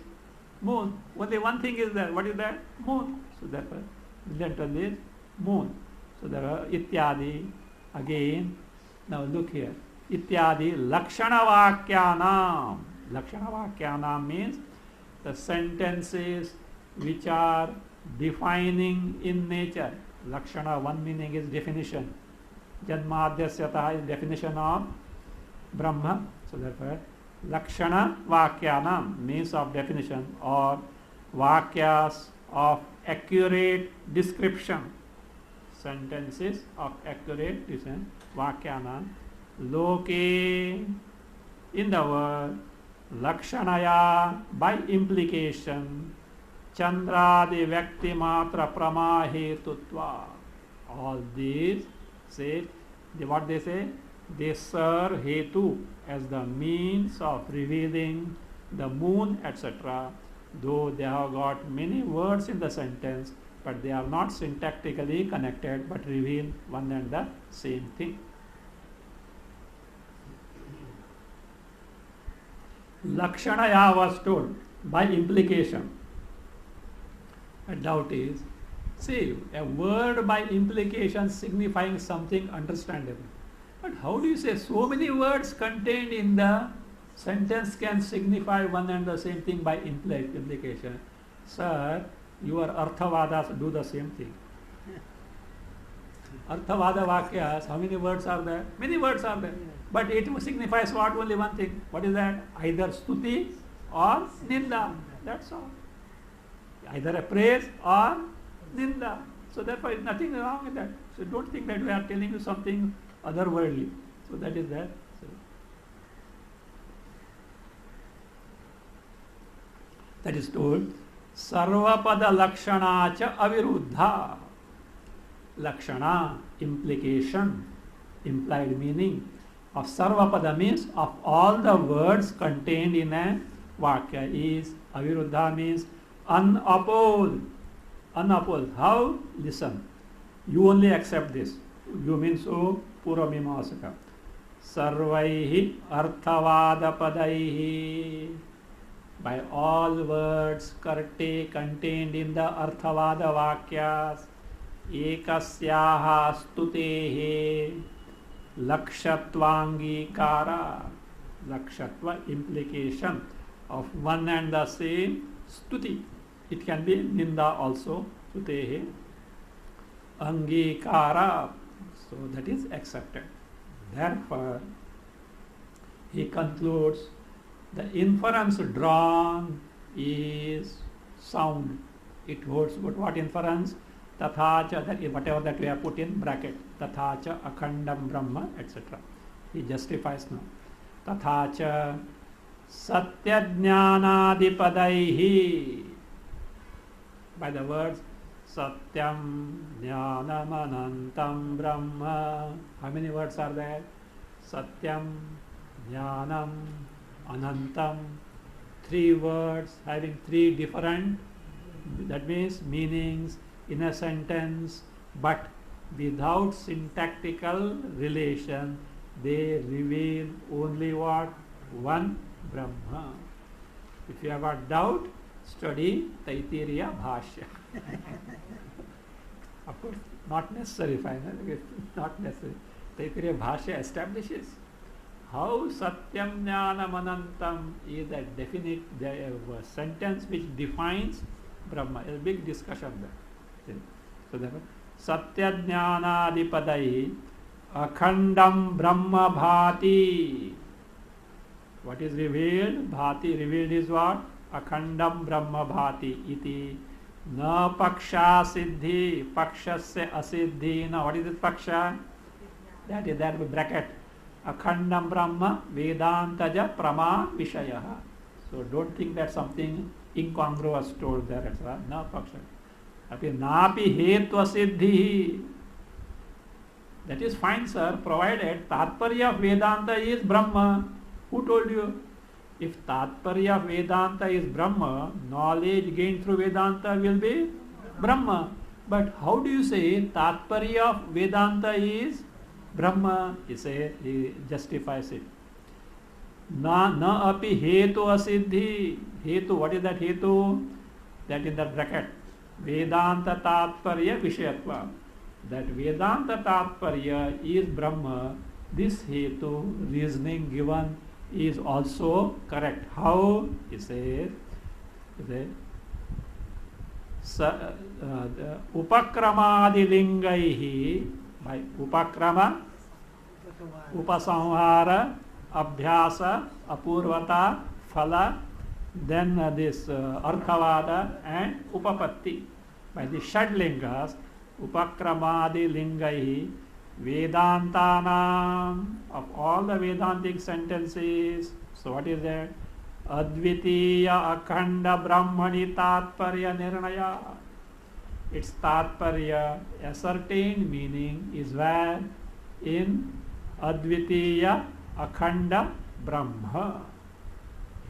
moon. Only one thing is there. What is that? Moon. So therefore, brilliant one is moon. So there are ityadi. Again, now look here. Ityadi lakshana vakyanam. Lakshana vakyanam means the sentences which are defining in nature. Lakshana, one meaning is definition. Janmadhyasyatah is definition of Brahma. So therefore, Lakshana Vakyanam means of definition or Vakyas of accurate description. Sentences of accurate description. Vakyanam. Loke, in the world, Lakshanaya, by implication, Chandradi Vyakti Matra Pramahetutva. All these say, what they say? They serve Hetu as the means of revealing the moon, etc. Though they have got many words in the sentence, but they are not syntactically connected but reveal one and the same thing. Lakshanaya was told by implication. A doubt is, see, a word by implication signifying something understandable. But how do you say so many words contained in the sentence can signify one and the same thing by implication? Sir, your Arthavadas do the same thing. Arthavada Vakyas, how many words are there? Many words are there. But it signifies what? Only one thing. What is that? Either Stuti or Ninda. That's all. Either a praise or Ninda. So therefore, nothing wrong with that. So don't think that we are telling you something otherworldly. So that is that. So that is told. Sarvapada Lakshana cha aviruddha. Lakshana, implication, implied meaning of Sarvapada means of all the words contained in a Vakya is aviruddha means unopposed. Unopposed. How? Listen. You only accept this. You mean so Purvamimasaka. Sarvaihi arthavada padaihi. By all words contained in the arthavada vakyas. Ekasyaha stutehe lakshatvangikara. Lakshatva, implication of one and the same stuti. It can be ninda also. Stutehe angikara. So that is accepted. Therefore, he concludes the inference drawn is sound. It holds but what inference? Tathacha, that is whatever that we have put in bracket. Tathacha akhandam brahma, etc. He justifies now. Tathacha satyajnanadipadaihi. By the words Satyam Jnanam Anantam Brahma. How many words are there? Satyam, Jnanam, Anantam. 3 words having 3 different, that means meanings in a sentence, but without syntactical relation. They reveal only what? One Brahma. If you have a doubt, study Taittiriya Bhashya. Of course, not necessary, finally, not necessary. Taittiriya Bhashya establishes how Satyam Jnanam Anantam is a definite sentence which defines Brahma. A big discussion there. So therefore, Satya Jnanadipadai Akhandam Brahma Bhati. What is revealed? Bhati, revealed is what? Akhandam Brahma Bhati iti. Na paksha siddhi, pakshasya asiddhi. Now what is this paksha? That is that bracket. Akhandam Brahma Vedantaja Prama Vishayaha. So don't think that something incongruous told there, etc. Na paksha. Api napi hetva siddhi. That is fine, sir, provided Tatparya of Vedanta is Brahma. Who told you? If Tatparya of Vedanta is Brahma, knowledge gained through Vedanta will be Brahma. But how do you say Tatparya of Vedanta is Brahma? He justifies it. Na api hetu asiddhi. Hetu, what is that hetu? That in the bracket. Vedanta Tatparya Vishayatva. that Vedanta Tatparya is Brahma, this hetu reasoning given is also correct. How? He says, upakramadilingai, by upakrama, upasamhara, abhyasa, apurvata, phala, then this arthavada and upapatti. By the Shadlingas, upakramadilingai, Vedantanam, of all the Vedantic sentences. So what is that? Advitiya Akhanda Brahmani Tatparya Nirnaya. Its Tatparya, ascertained meaning, is where? In Advitiya Akhanda Brahma.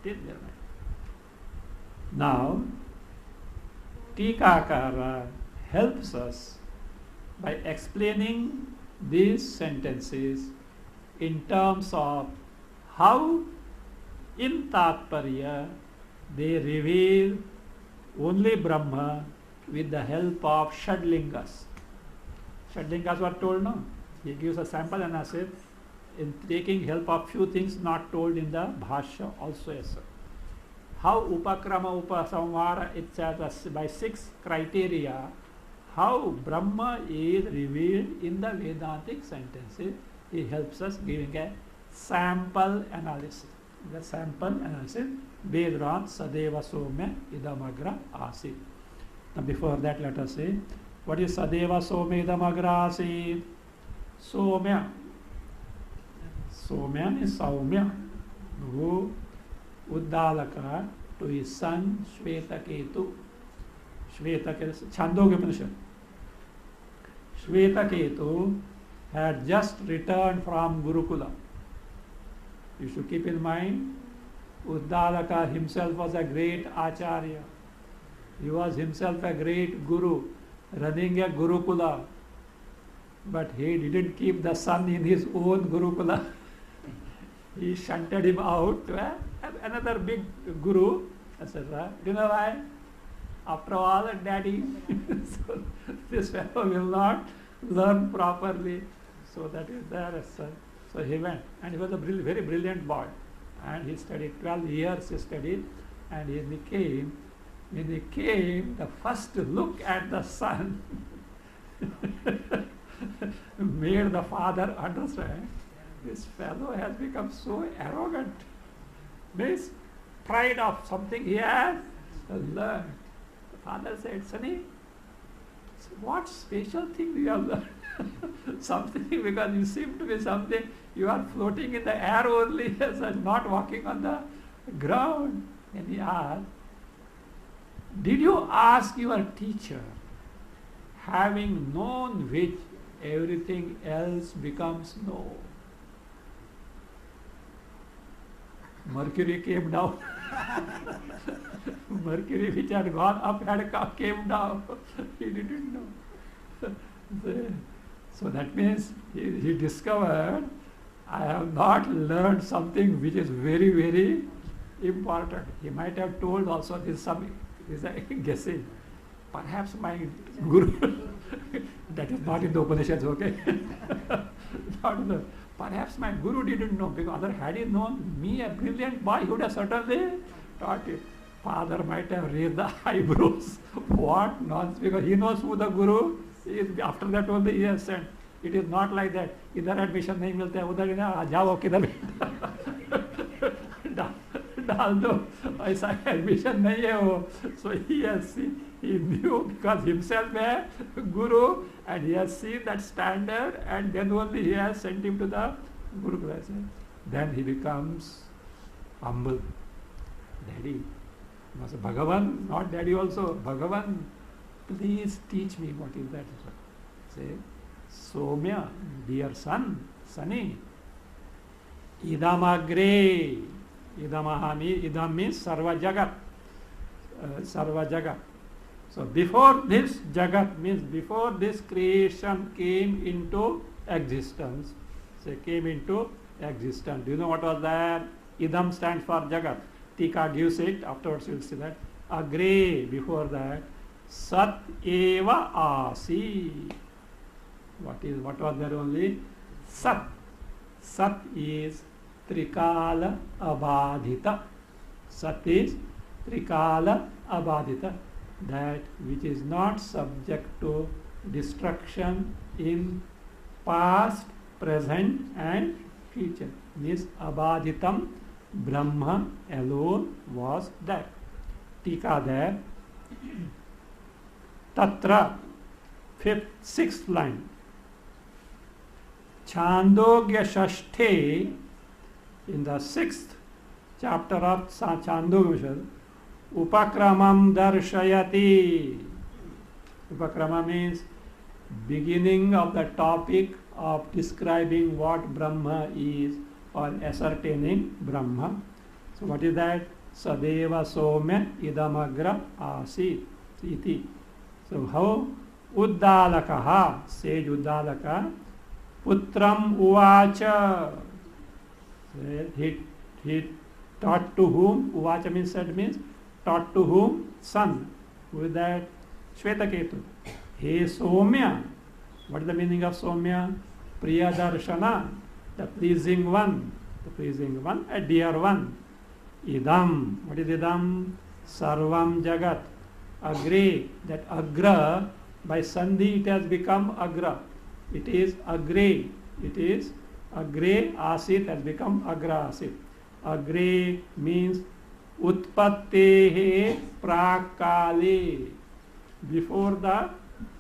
It is Nirnaya. Now, Tikakara helps us by explaining these sentences in terms of how in Tatparya they reveal only Brahma with the help of Shadlingas. Shadlingas were told, no? He gives a sample analysis in taking help of few things not told in the Bhashya also. Yes, sir. How Upakrama, Upasamvara, etc. by 6 criteria, how Brahma is revealed in the Vedantic sentences. He helps us giving a sample analysis. The sample analysis based on Sadeva Somya Idamagra Asit. Now before that, let us say, what is Sadeva Somya Idamagra Asit? Somya. Somya is Saumya, who Uddalaka to his son Shvetaketu. Shvetaketu, Chandogya Upanishad. Shvetaketu had just returned from Gurukula. You should keep in mind, Uddalaka himself was a great Acharya. He was himself a great Guru, running a Gurukula. But he didn't keep the son in his own Gurukula. He shunted him out to another big Guru, etc. Do you know why? After all, daddy, so this fellow will not learn properly. So that is there. So he went, and he was a very brilliant boy. And he studied 12 years. He studied, and when he came, the first look at the son made the father understand this fellow has become so arrogant. This pride of something he has learned. The father said, Sonny, what special thing do you have learned? Something, because you seem to be something, you are floating in the air only, not walking on the ground. And he asked, did you ask your teacher, having known which everything else becomes no? Mercury came down. Mercury which had gone up came down. He didn't know. So that means he discovered, I have not learned something which is very important. He might have told also this is guessing. Perhaps my Guru, that is not in the Upanishads, okay? Not in the, perhaps my Guru didn't know, because other had he known me, a brilliant boy, he would have certainly taught it. Father might have raised the eyebrows. What nonsense, because he knows who the Guru is. After that only he has sent. It is not like that. Idhar admission nahi milte, udhar jao kidhar डाल दो, ऐसा admission नहीं है वो. So he has seen, he knew, because himself a Guru, and he has seen that standard, and then only he has sent him to the Guru class. Then he becomes humble. Daddy, Bhagavan, not daddy also. Bhagavan, please teach me what is that. Say, Somya, dear son, Sunny, idamagre, idam means sarva jagat. So before this jagat means before this creation came into existence. Say came into existence. Do you know what was that? Idam stands for jagat. Tika gives it, afterwards you will see that. Agre, before that, Sat eva asi. What was there only? Sat. Sat is Trikala Abadhita. Sat is Trikala Abadhita. That which is not subject to destruction in past, present and future. This Abadhitam Brahma alone was that. Tika there. Tatra, sixth line. Chandogya Shashthe, in the sixth chapter of Chandogya, Upakramam Darshayati. Upakrama means beginning of the topic of describing what Brahma is or ascertaining Brahma. So what is that? Sadeva Somya Idamagra Asit iti. So how? Uddalakaha, sage Uddalaka, Putram Uvacha. He taught to whom? Uvacha means said, means taught to whom? Son. Who is that? Shvetaketu. He Somya. What is the meaning of Somya? Priyadarshana, the pleasing one. The pleasing one, a dear one. Idam. What is Idam? Sarvam Jagat. Agre. That Agra, by Sandhi it has become Agra. It is Agre. It is Agre Asit has become Agra Asit. Agre means Utpattehe Prakale. Before the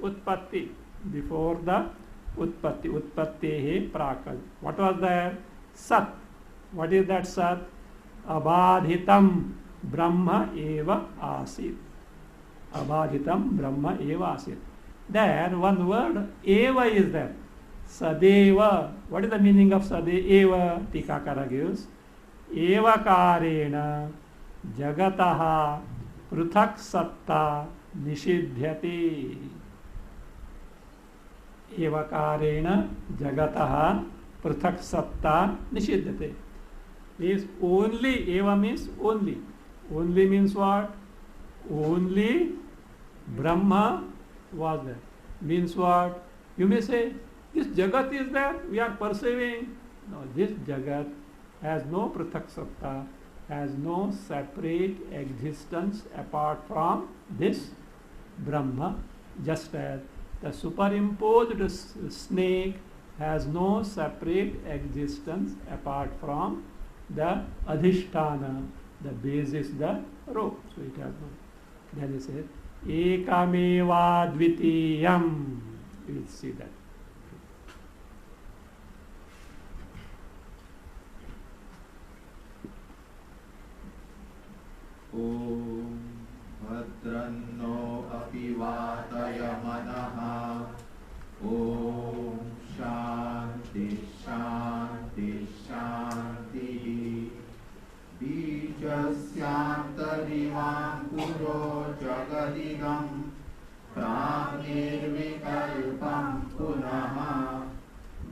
Utpatti. Before the Utpatti. Utpattehe Prakale. What was there? Sat. What is that Sat? Abadhitam Brahma eva asit. Abadhitam Brahma eva asit. There one word eva is there. Sadeva. What is the meaning of Sadeva? Tikakara gives. Eva karena jagataha pruthak satta nishidhyati. Eva karena jagataha pruthak satta nishidhyate. Means only. Eva means only. Only means what? Only Brahma was there. Means what? You may say, this Jagat is there, we are perceiving. No, this Jagat has no Prathak Satta, has no separate existence apart from this Brahma, just as the superimposed snake has no separate existence apart from the Adhisthana, the basis, the rope. So it has no. Then he says, Ekameva Dvitiyam. You will see that. Om Bhadranno Apivataya Manaha. Om Shanti Shanti Shanti. Bijasyantarivang Puro Jagadidam Pranirvikalpam Punaha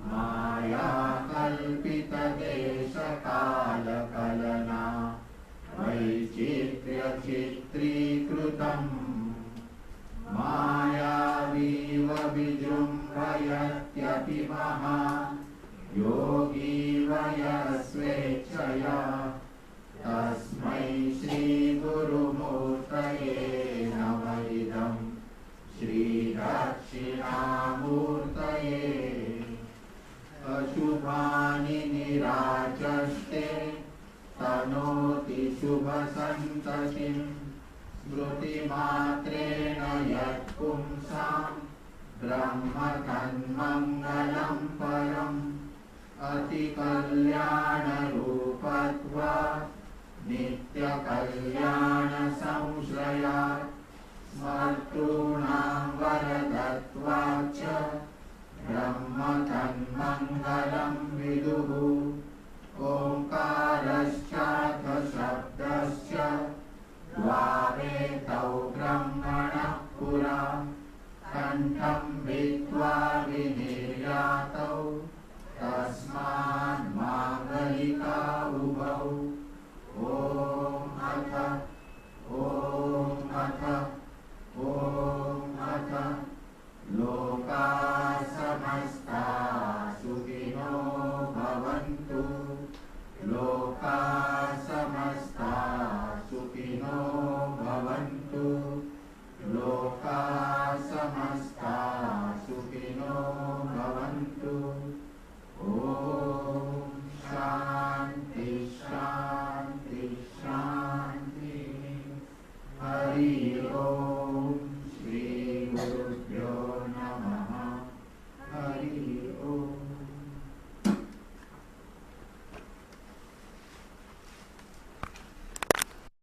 Maya Kalpita Desha Kala Kalana Vaichitya Chitrikrutam Maya Viva Vijrumbhayatyapi Maha Yogi Vaya Svechaya Tasmai Shri Guru Murtaye Namaidam Shri Dakshinamurtaye Ashubhani Nirachaste Tanoti Shubha Santatim Smruti Matrena Yat Pumsam Brahma Tanmangalam Param Ati Kalyana Rupatva Nitya Kalyana Samshraya Smartrunam Varadatvacha Brahma Tanmangalam Viduhu Omkarascha Shabdascha Dvavetau Brahmana Pura Kantam